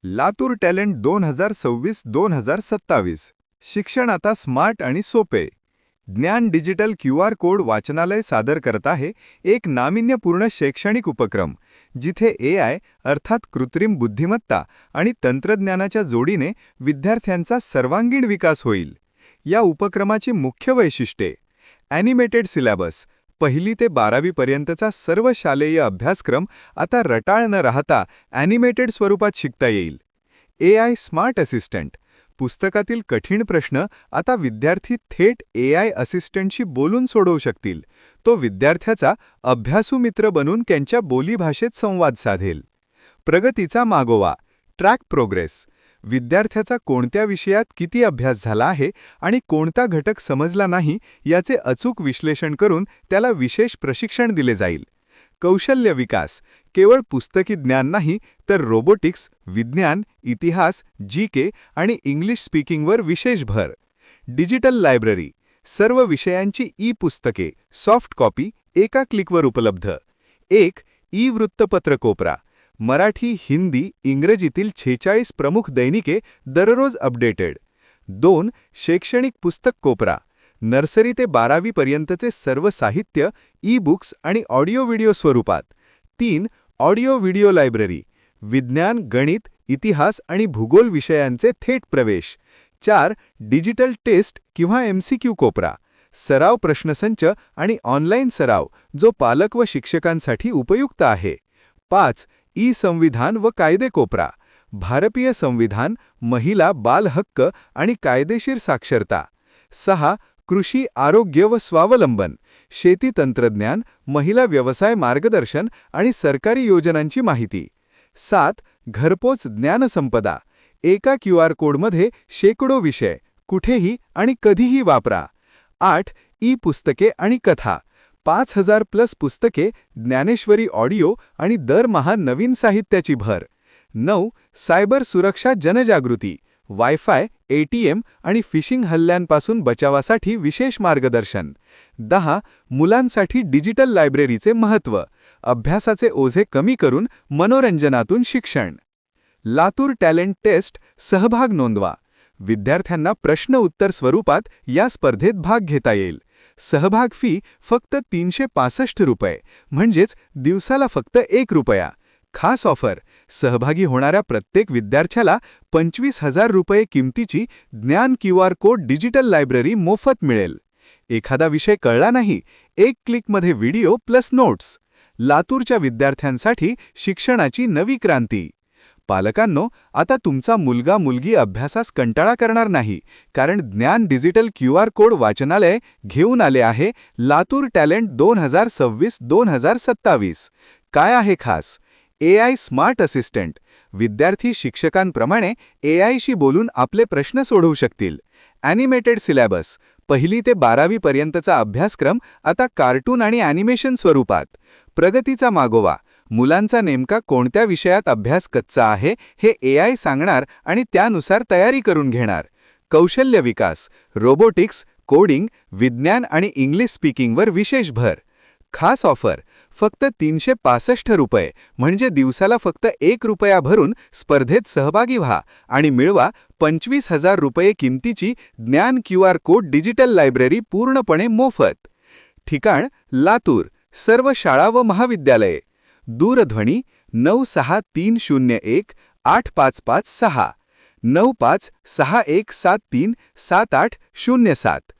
Latur talent 2026-2027. शिक्षण आता smart आणि सोपे. ज्ञान डिजिटल QR कोड वाचनालय सादर करत आहे एक नाविन्यपूर्ण शैक्षणिक उपक्रम, जिथे AI अर्थात कृत्रिम बुद्धिमत्ता आणि तंत्रज्ञानाच्या जोडीने विद्यार्थ्यांचा सर्वांगीण विकास होईल. या उपक्रमाची मुख्य वैशिष्ट्ये: ॲनिमेटेड सिलेबस, 1ली ते 12वी पर्यंतचा सर्व शालेय अभ्यासक्रम आता रटाळ न राहता ॲनिमेटेड स्वरूपात शिकता येईल. AI स्मार्ट असिस्टंट, पुस्तकातील कठीण प्रश्न आता विद्यार्थी थेट AI असिस्टंटशी बोलून सोडवू शकतील. तो विद्यार्थ्याचा अभ्यासू मित्र बनून त्यांच्या बोलीभाषेत संवाद साधेल. प्रगतीचा मागोवा, ट्रॅक प्रोग्रेस, विद्यार्थ्याचा कोणत्या विषयात किती अभ्यास झाला आहे आणि कोणता घटक समजला नाही याचे अचूक विश्लेषण करून त्याला विशेष प्रशिक्षण दिले जाईल. कौशल्य विकास, केवळ पुस्तकी ज्ञान नाही तर रोबोटिक्स, विज्ञान, इतिहास, GK आणि इंग्लिश स्पीकिंगवर विशेष भर. डिजिटल लायब्ररी, सर्व विषयांची पुस्तके सॉफ्ट कॉपी एका क्लिकवर उपलब्ध. 1. वृत्तपत्र कोपरा, मराठी, हिंदी, इंग्रजीतील 46 प्रमुख दैनिके दररोज अपडेटेड. 2. शैक्षणिक पुस्तक कोपरा, नर्सरी ते 12वी पर्यंतचे सर्व साहित्य बुक्स आणि ऑडिओ व्हिडिओ स्वरूपात. 3. ऑडिओ व्हिडिओ लायब्ररी, विज्ञान, गणित, इतिहास आणि भूगोल विषयांचे थेट प्रवेश. 4. डिजिटल टेस्ट किंवा MCQ कोपरा, सराव प्रश्नसंच आणि ऑनलाईन सराव जो पालक व शिक्षकांसाठी उपयुक्त आहे. 5. संविधान व कायदे कोपरा, भारतीय संविधान, महिला, बाल हक्क आणि कायदेशीर साक्षरता. 6. कृषी, आरोग्य व स्वावलंबन, शेती तंत्रज्ञान, महिला व्यवसाय मार्गदर्शन आणि सरकारी योजनांची माहिती. 7. घरपोच ज्ञानसंपदा, एका QR कोडमध्ये शेकडो विषय, कुठेही आणि कधीही वापरा. 8. पुस्तके आणि कथा, 5000+ पुस्तके, ज्ञानेश्वरी ऑडिओ आणि दरमहा नवीन साहित्याची भर. 9. सायबर सुरक्षा जनजागृती, वायफाय, ATM आणि फिशिंग हल्ल्यांपासून बचावासाठी विशेष मार्गदर्शन. 10. मुलांसाठी डिजिटल लायब्ररीचे महत्त्व, अभ्यासाचे ओझे कमी करून मनोरंजनातून शिक्षण. लातूर टॅलेंट टेस्ट सहभाग नोंदवा. विद्यार्थ्यांना प्रश्न उत्तर स्वरूपात या स्पर्धेत भाग घेता येईल. सहभाग फी फक्त ₹365, म्हणजेच दिवसाला फक्त ₹1. खास ऑफर, सहभागी होणाऱ्या प्रत्येक विद्यार्थ्याला ₹25,000 किमतीची ज्ञान QR कोड डिजिटल लायब्ररी मोफत मिळेल. एखादा विषय कळला नाही, 1 क्लिकमध्ये व्हिडिओ प्लस नोट्स. लातूरच्या विद्यार्थ्यांसाठी शिक्षणाची नवी क्रांती. पालकांनो, आता तुमचा मुलगा-मुलगी अभ्यासास कंटाळा करणार नाही, कारण ज्ञान डिजिटल QR कोड वाचनालय घेऊन आले आहे लातूर टॅलेंट 2026-2027. काय आहे खास? AI स्मार्ट असिस्टंट, विद्यार्थी शिक्षकांप्रमाणे AI शी बोलून आपले प्रश्न सोडवू शकतील. ॲनिमेटेड सिलेबस, 1ली ते 12वी पर्यंतचा अभ्यासक्रम आता कार्टून आणि ॲनिमेशन स्वरूपात. प्रगतीचा मागोवा, मुलांचा नेमका कोणत्या विषयात अभ्यास कच्चा आहे हे AI सांगणार आणि त्यानुसार तयारी करून घेणार. कौशल्य विकास, रोबोटिक्स, कोडिंग, विज्ञान आणि इंग्लिश स्पीकिंगवर विशेष भर. खास ऑफर, फक्त ₹365, म्हणजे दिवसाला फक्त ₹1 भरून स्पर्धेत सहभागी व्हा आणि मिळवा ₹25,000 किमतीची ज्ञान QR कोड डिजिटल लायब्ररी पूर्णपणे मोफत. ठिकाण लातूर, सर्व शाळा व महाविद्यालये. दूरध्वनी 9530185556, 9561737807.